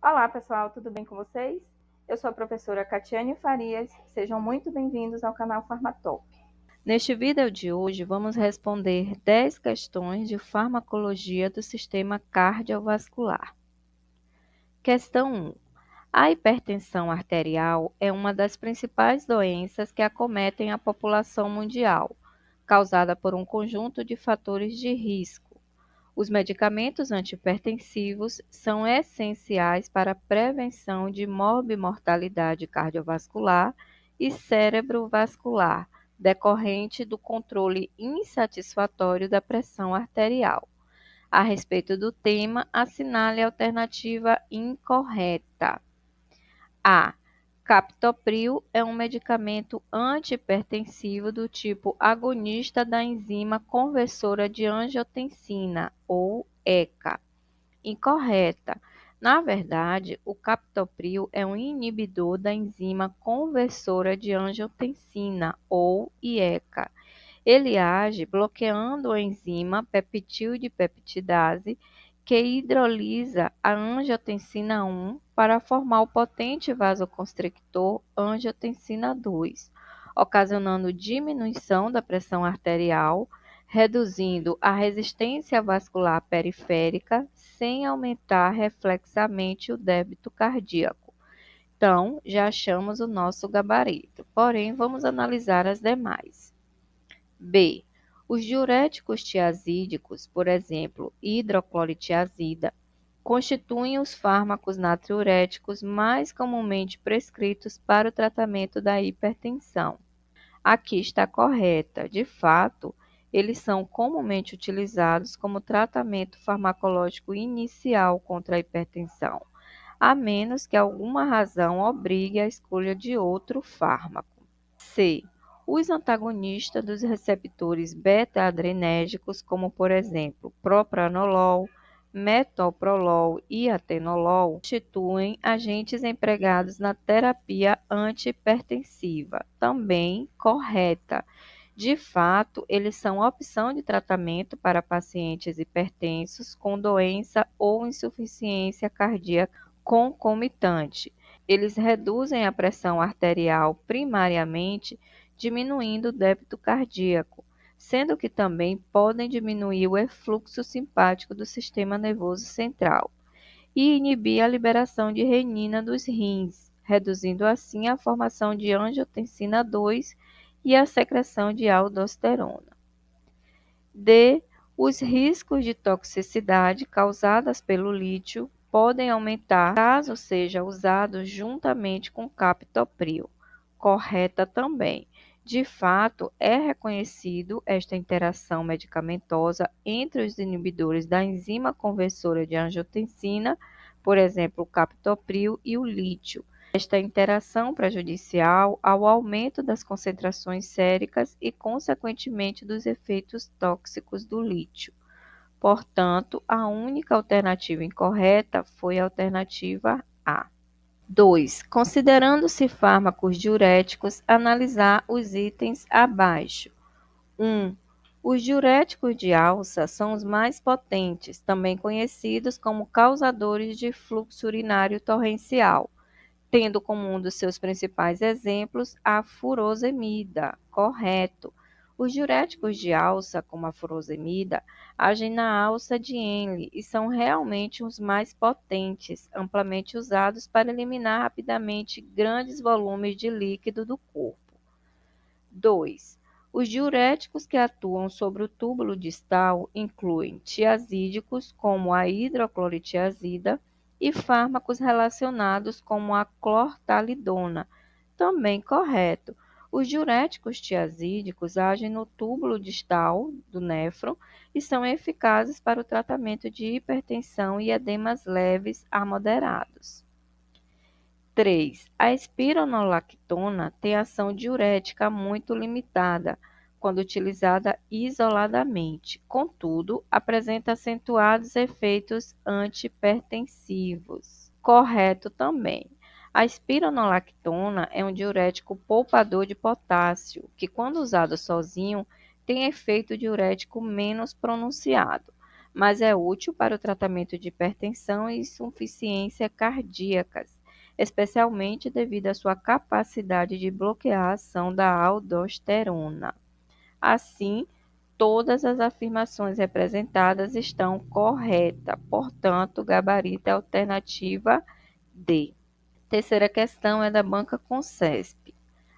Olá, pessoal, tudo bem com vocês? Eu sou a professora Catiane Farias, sejam muito bem-vindos ao canal Farmatop. Neste vídeo de hoje, vamos responder 10 questões de farmacologia do sistema cardiovascular. Questão 1. A hipertensão arterial é uma das principais doenças que acometem a população mundial, causada por um conjunto de fatores de risco. Os medicamentos antihipertensivos são essenciais para a prevenção de morbimortalidade cardiovascular e cerebrovascular, decorrente do controle insatisfatório da pressão arterial. A respeito do tema, assinale a alternativa incorreta. A. Captopril é um medicamento antihipertensivo do tipo agonista da enzima conversora de angiotensina, ou ECA. Incorreta. Na verdade, o captopril é um inibidor da enzima conversora de angiotensina, ou IECA. Ele age bloqueando a enzima peptidopeptidase que hidrolisa a angiotensina 1 para formar o potente vasoconstrictor angiotensina 2, ocasionando diminuição da pressão arterial, reduzindo a resistência vascular periférica sem aumentar reflexamente o débito cardíaco. Então, já achamos o nosso gabarito, porém vamos analisar as demais. B. Os diuréticos tiazídicos, por exemplo, hidroclorotiazida, constituem os fármacos natriuréticos mais comumente prescritos para o tratamento da hipertensão. Aqui está correta. De fato, eles são comumente utilizados como tratamento farmacológico inicial contra a hipertensão, a menos que alguma razão obrigue a escolha de outro fármaco. C. Os antagonistas dos receptores beta-adrenérgicos, como por exemplo propranolol, metoprolol e atenolol, constituem agentes empregados na terapia antihipertensiva, também correta. De fato, eles são opção de tratamento para pacientes hipertensos com doença ou insuficiência cardíaca concomitante. Eles reduzem a pressão arterial primariamente, diminuindo o débito cardíaco, sendo que também podem diminuir o efluxo simpático do sistema nervoso central e inibir a liberação de renina dos rins, reduzindo assim a formação de angiotensina 2 e a secreção de aldosterona. D. Os riscos de toxicidade causadas pelo lítio podem aumentar caso seja usado juntamente com captopril. Correta também. De fato, é reconhecido esta interação medicamentosa entre os inibidores da enzima conversora de angiotensina, por exemplo, o captopril e o lítio. Esta interação prejudicial ao aumento das concentrações séricas e, consequentemente, dos efeitos tóxicos do lítio. Portanto, a única alternativa incorreta foi a alternativa A. 2. Considerando-se fármacos diuréticos, analisar os itens abaixo. 1. Os diuréticos de alça são os mais potentes, também conhecidos como causadores de fluxo urinário torrencial, tendo como um dos seus principais exemplos a furosemida. Correto. Os diuréticos de alça, como a furosemida, agem na alça de Henle e são realmente os mais potentes, amplamente usados para eliminar rapidamente grandes volumes de líquido do corpo. 2. Os diuréticos que atuam sobre o túbulo distal incluem tiazídicos, como a hidroclorotiazida, e fármacos relacionados como a clortalidona. Também correto. Os diuréticos tiazídicos agem no túbulo distal do néfron e são eficazes para o tratamento de hipertensão e edemas leves a moderados. 3. A espironolactona tem ação diurética muito limitada quando utilizada isoladamente, contudo, apresenta acentuados efeitos antihipertensivos. Correto também. A espironolactona é um diurético poupador de potássio, que quando usado sozinho tem efeito diurético menos pronunciado, mas é útil para o tratamento de hipertensão e insuficiência cardíacas, especialmente devido à sua capacidade de bloquear a ação da aldosterona. Assim, todas as afirmações representadas estão corretas, portanto, gabarito é a alternativa D. Terceira questão é da banca Concesp.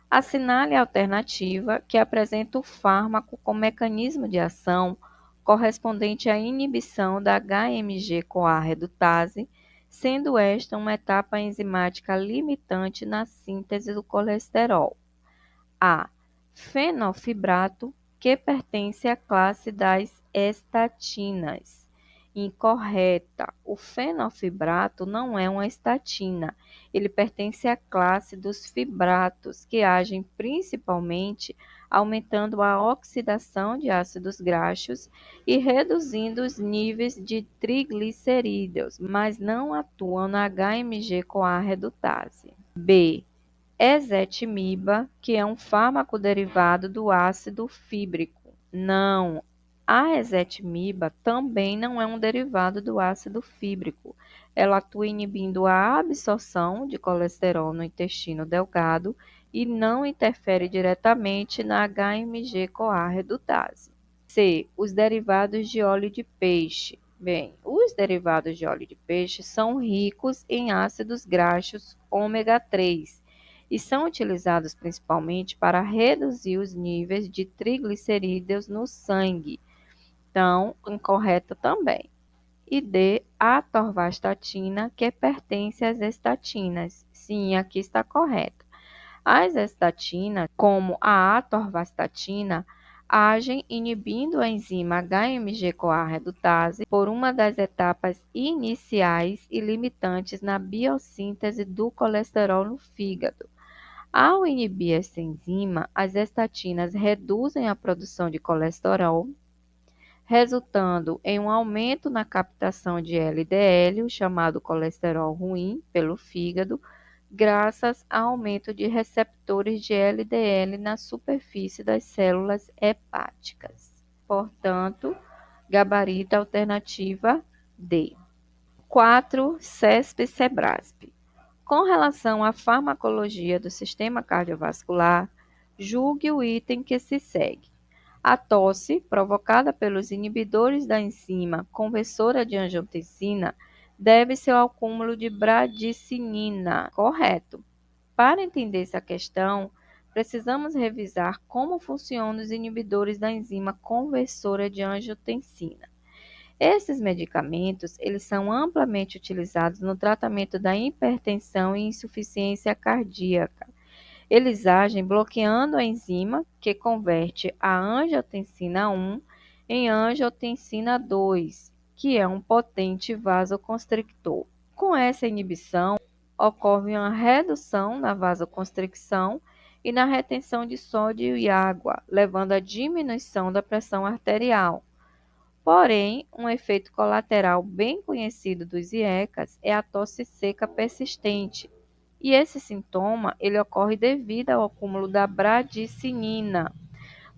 Assinale a alternativa que apresenta o fármaco com mecanismo de ação correspondente à inibição da HMG-CoA redutase, sendo esta uma etapa enzimática limitante na síntese do colesterol. A. Fenofibrato, que pertence à classe das estatinas. Incorreta. O fenofibrato não é uma estatina. Ele pertence à classe dos fibratos, que agem principalmente aumentando a oxidação de ácidos graxos e reduzindo os níveis de triglicerídeos, mas não atuam na HMG-CoA redutase. B. Ezetimiba, que é um fármaco derivado do ácido fíbrico. Não, a ezetimiba também não é um derivado do ácido fíbrico. Ela atua inibindo a absorção de colesterol no intestino delgado e não interfere diretamente na HMG-CoA redutase. C. Os derivados de óleo de peixe. Bem, os derivados de óleo de peixe são ricos em ácidos graxos ômega 3 e são utilizados principalmente para reduzir os níveis de triglicerídeos no sangue. Então, incorreta também. E D, a atorvastatina, que pertence às estatinas. Sim, aqui está correto. As estatinas, como a atorvastatina, agem inibindo a enzima HMG-CoA redutase por uma das etapas iniciais e limitantes na biossíntese do colesterol no fígado. Ao inibir essa enzima, as estatinas reduzem a produção de colesterol, resultando em um aumento na captação de LDL, o chamado colesterol ruim, pelo fígado, graças ao aumento de receptores de LDL na superfície das células hepáticas. Portanto, gabarito alternativa D. 4. CESP-CEBRASP. Com relação à farmacologia do sistema cardiovascular, julgue o item que se segue. A tosse, provocada pelos inibidores da enzima conversora de angiotensina, deve-se ao acúmulo de bradicinina. Correto. Para entender essa questão, precisamos revisar como funcionam os inibidores da enzima conversora de angiotensina. Esses medicamentos, eles são amplamente utilizados no tratamento da hipertensão e insuficiência cardíaca. Eles agem bloqueando a enzima que converte a angiotensina 1 em angiotensina 2, que é um potente vasoconstrictor. Com essa inibição, ocorre uma redução na vasoconstricção e na retenção de sódio e água, levando à diminuição da pressão arterial. Porém, um efeito colateral bem conhecido dos IECAs é a tosse seca persistente. E esse sintoma ele ocorre devido ao acúmulo da bradicinina,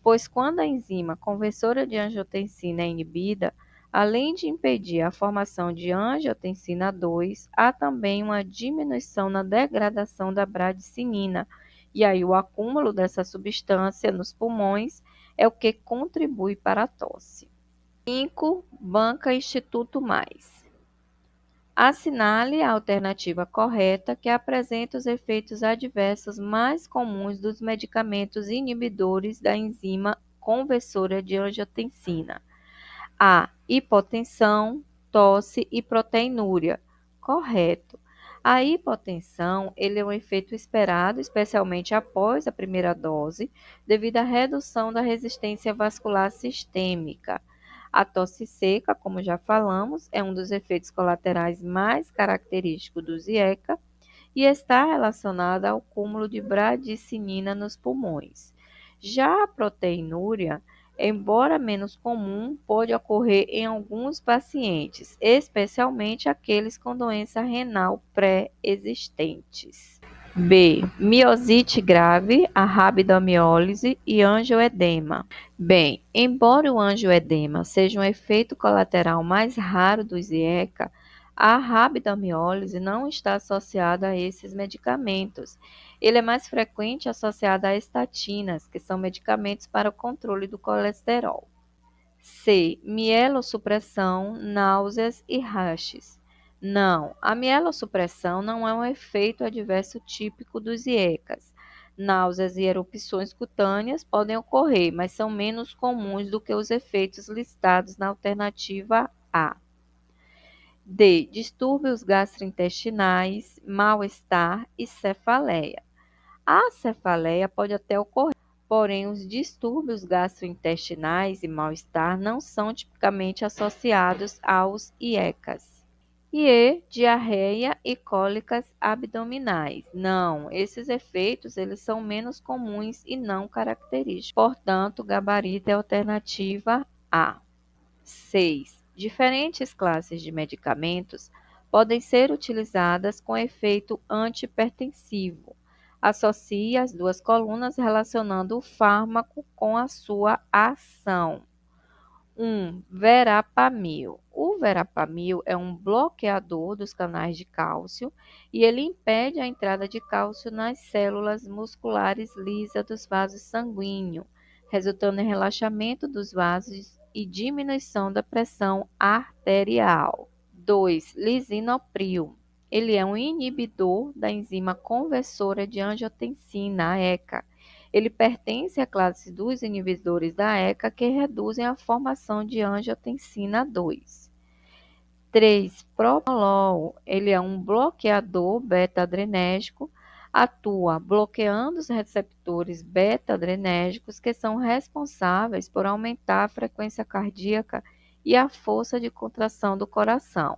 pois quando a enzima conversora de angiotensina é inibida, além de impedir a formação de angiotensina 2, há também uma diminuição na degradação da bradicinina. E aí o acúmulo dessa substância nos pulmões é o que contribui para a tosse. 5. Banca Instituto Mais. Assinale a alternativa correta que apresenta os efeitos adversos mais comuns dos medicamentos inibidores da enzima conversora de angiotensina. A. Hipotensão, tosse e proteinúria. Correto. A hipotensão ele é um efeito esperado, especialmente após a primeira dose, devido à redução da resistência vascular sistêmica. A tosse seca, como já falamos, é um dos efeitos colaterais mais característicos do IECA e está relacionada ao cúmulo de bradicinina nos pulmões. Já a proteinúria, embora menos comum, pode ocorrer em alguns pacientes, especialmente aqueles com doença renal pré-existentes. B. Miosite grave, a rabdomiólise e angioedema. Bem, embora o angioedema seja um efeito colateral mais raro do IECA, a rabdomiólise não está associada a esses medicamentos. Ele é mais frequente associado a estatinas, que são medicamentos para o controle do colesterol. C. Mielossupressão, náuseas e rashes. Não, a mielossupressão não é um efeito adverso típico dos IECAs. Náuseas e erupções cutâneas podem ocorrer, mas são menos comuns do que os efeitos listados na alternativa A. D. Distúrbios gastrointestinais, mal-estar e cefaleia. A cefaleia pode até ocorrer, porém os distúrbios gastrointestinais e mal-estar não são tipicamente associados aos IECAs. E diarreia e cólicas abdominais. Não, esses efeitos eles são menos comuns e não característicos. Portanto, o gabarito é a alternativa A. 6. Diferentes classes de medicamentos podem ser utilizadas com efeito antihipertensivo. Associe as duas colunas relacionando o fármaco com a sua ação. 1. Verapamil. O verapamil é um bloqueador dos canais de cálcio e ele impede a entrada de cálcio nas células musculares lisas dos vasos sanguíneos, resultando em relaxamento dos vasos e diminuição da pressão arterial. 2. Lisinopril. Ele é um inibidor da enzima conversora de angiotensina, a ECA. Ele pertence à classe dos inibidores da ECA que reduzem a formação de angiotensina 2. 3. Propranolol. Ele é um bloqueador beta-adrenérgico, atua bloqueando os receptores beta-adrenérgicos que são responsáveis por aumentar a frequência cardíaca e a força de contração do coração.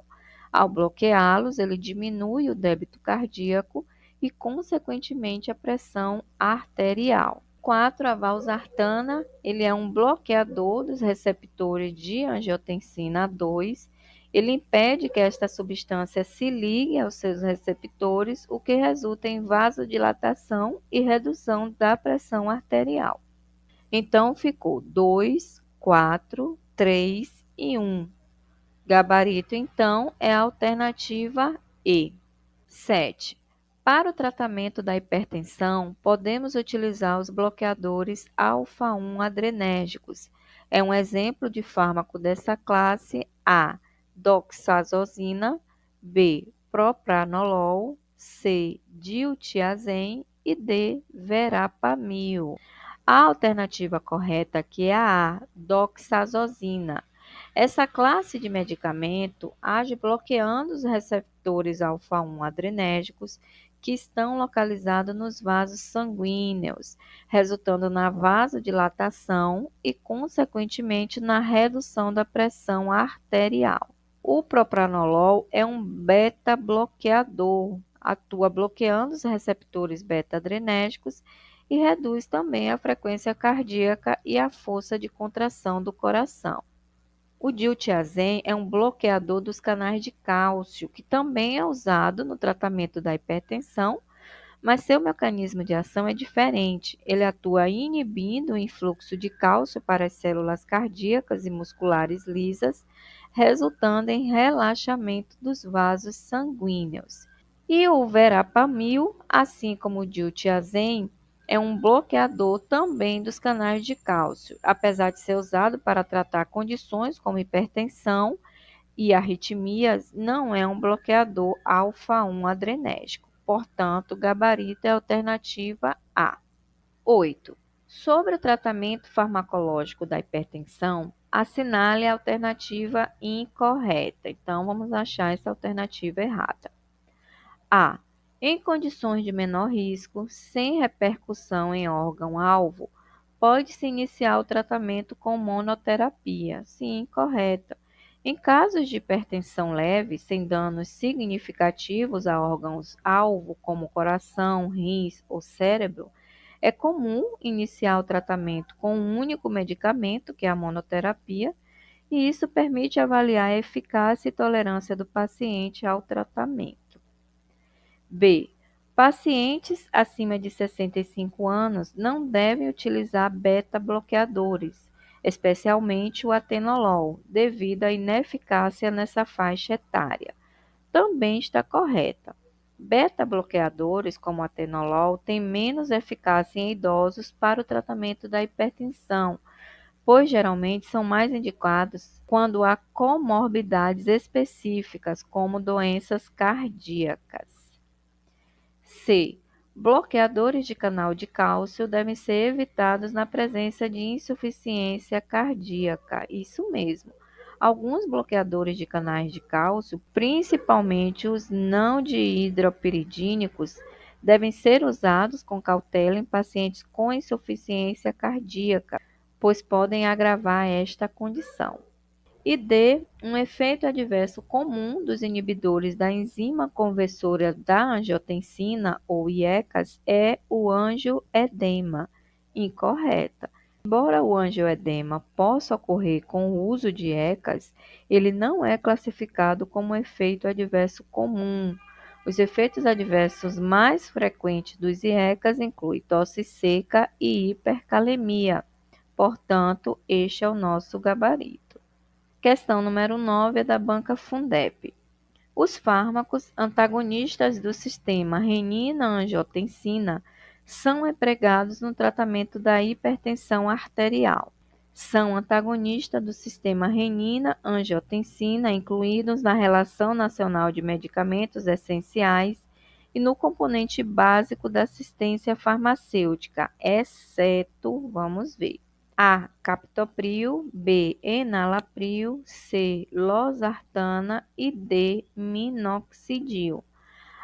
Ao bloqueá-los, ele diminui o débito cardíaco e, consequentemente, a pressão arterial. 4. A valsartana, ele é um bloqueador dos receptores de angiotensina 2. Ele impede que esta substância se ligue aos seus receptores, o que resulta em vasodilatação e redução da pressão arterial. Então, ficou 2, 4, 3 e 1. Gabarito, então, é a alternativa E. 7. Para o tratamento da hipertensão, podemos utilizar os bloqueadores alfa-1 adrenérgicos. É um exemplo de fármaco dessa classe A. Doxazosina, B. Propranolol, C. Diltiazem e D. Verapamil. A alternativa correta aqui é a A. Doxazosina. Essa classe de medicamento age bloqueando os receptores alfa-1 adrenérgicos que estão localizados nos vasos sanguíneos, resultando na vasodilatação e, consequentemente, na redução da pressão arterial. O propranolol é um beta-bloqueador, atua bloqueando os receptores beta-adrenérgicos e reduz também a frequência cardíaca e a força de contração do coração. O diltiazem é um bloqueador dos canais de cálcio, que também é usado no tratamento da hipertensão, mas seu mecanismo de ação é diferente. Ele atua inibindo o influxo de cálcio para as células cardíacas e musculares lisas, resultando em relaxamento dos vasos sanguíneos. E o verapamil, assim como o diltiazem, é um bloqueador também dos canais de cálcio, apesar de ser usado para tratar condições como hipertensão e arritmias, não é um bloqueador alfa-1 adrenérgico. Portanto, o gabarito é a alternativa A. 8. Sobre o tratamento farmacológico da hipertensão, assinale a alternativa incorreta. Então, vamos achar essa alternativa errada. A. Em condições de menor risco, sem repercussão em órgão-alvo, pode-se iniciar o tratamento com monoterapia. Sim, correto. Em casos de hipertensão leve, sem danos significativos a órgãos-alvo, como coração, rins ou cérebro, é comum iniciar o tratamento com um único medicamento, que é a monoterapia, e isso permite avaliar a eficácia e tolerância do paciente ao tratamento. B. Pacientes acima de 65 anos não devem utilizar beta-bloqueadores, especialmente o atenolol, devido à ineficácia nessa faixa etária. Também está correta. Beta-bloqueadores, como o atenolol, têm menos eficácia em idosos para o tratamento da hipertensão, pois geralmente são mais indicados quando há comorbidades específicas, como doenças cardíacas. C. Bloqueadores de canal de cálcio devem ser evitados na presença de insuficiência cardíaca. Isso mesmo. Alguns bloqueadores de canais de cálcio, principalmente os não dihidropiridínicos, devem ser usados com cautela em pacientes com insuficiência cardíaca, pois podem agravar esta condição. E D. Um efeito adverso comum dos inibidores da enzima conversora da angiotensina, ou IECAS, é o angioedema. Incorreta. Embora o angioedema possa ocorrer com o uso de IECAS, ele não é classificado como efeito adverso comum. Os efeitos adversos mais frequentes dos IECAS incluem tosse seca e hipercalemia. Portanto, este é o nosso gabarito. Questão número 9 é da banca Fundep. Os fármacos antagonistas do sistema renina-angiotensina são empregados no tratamento da hipertensão arterial. São antagonistas do sistema renina-angiotensina, incluídos na Relação Nacional de Medicamentos Essenciais e no componente básico da assistência farmacêutica, exceto, vamos ver, A. Captopril, B. Enalapril, C. Losartana e D. Minoxidil.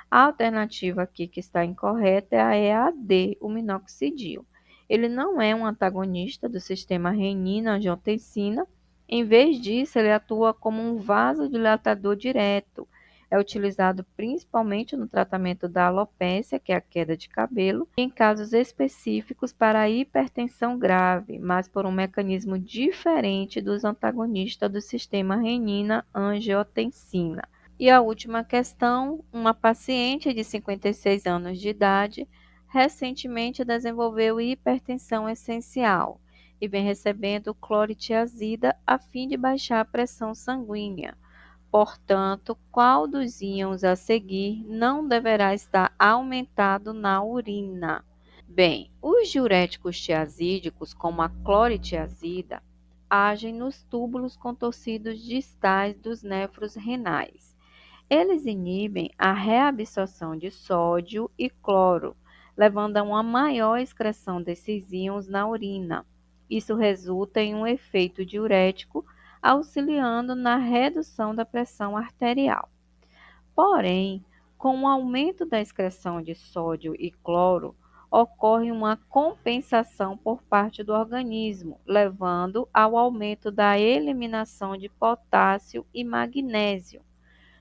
A alternativa aqui que está incorreta é a D, o minoxidil. Ele não é um antagonista do sistema renina-angiotensina. Em vez disso, ele atua como um vasodilatador direto. É utilizado principalmente no tratamento da alopécia, que é a queda de cabelo, e em casos específicos para a hipertensão grave, mas por um mecanismo diferente dos antagonistas do sistema renina-angiotensina. E a última questão, uma paciente de 56 anos de idade recentemente desenvolveu hipertensão essencial e vem recebendo cloritiazida a fim de baixar a pressão sanguínea. Portanto, qual dos íons a seguir não deverá estar aumentado na urina? Bem, os diuréticos tiazídicos, como a cloritiazida, agem nos túbulos contorcidos distais dos néfros renais. Eles inibem a reabsorção de sódio e cloro, levando a uma maior excreção desses íons na urina. Isso resulta em um efeito diurético, auxiliando na redução da pressão arterial. Porém, com o aumento da excreção de sódio e cloro, ocorre uma compensação por parte do organismo, levando ao aumento da eliminação de potássio e magnésio.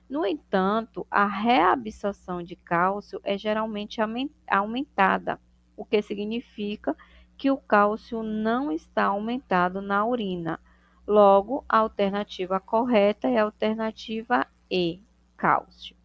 No entanto, a reabsorção de cálcio é geralmente aumentada, o que significa que o cálcio não está aumentado na urina. Logo, a alternativa correta é a alternativa E, cálcio.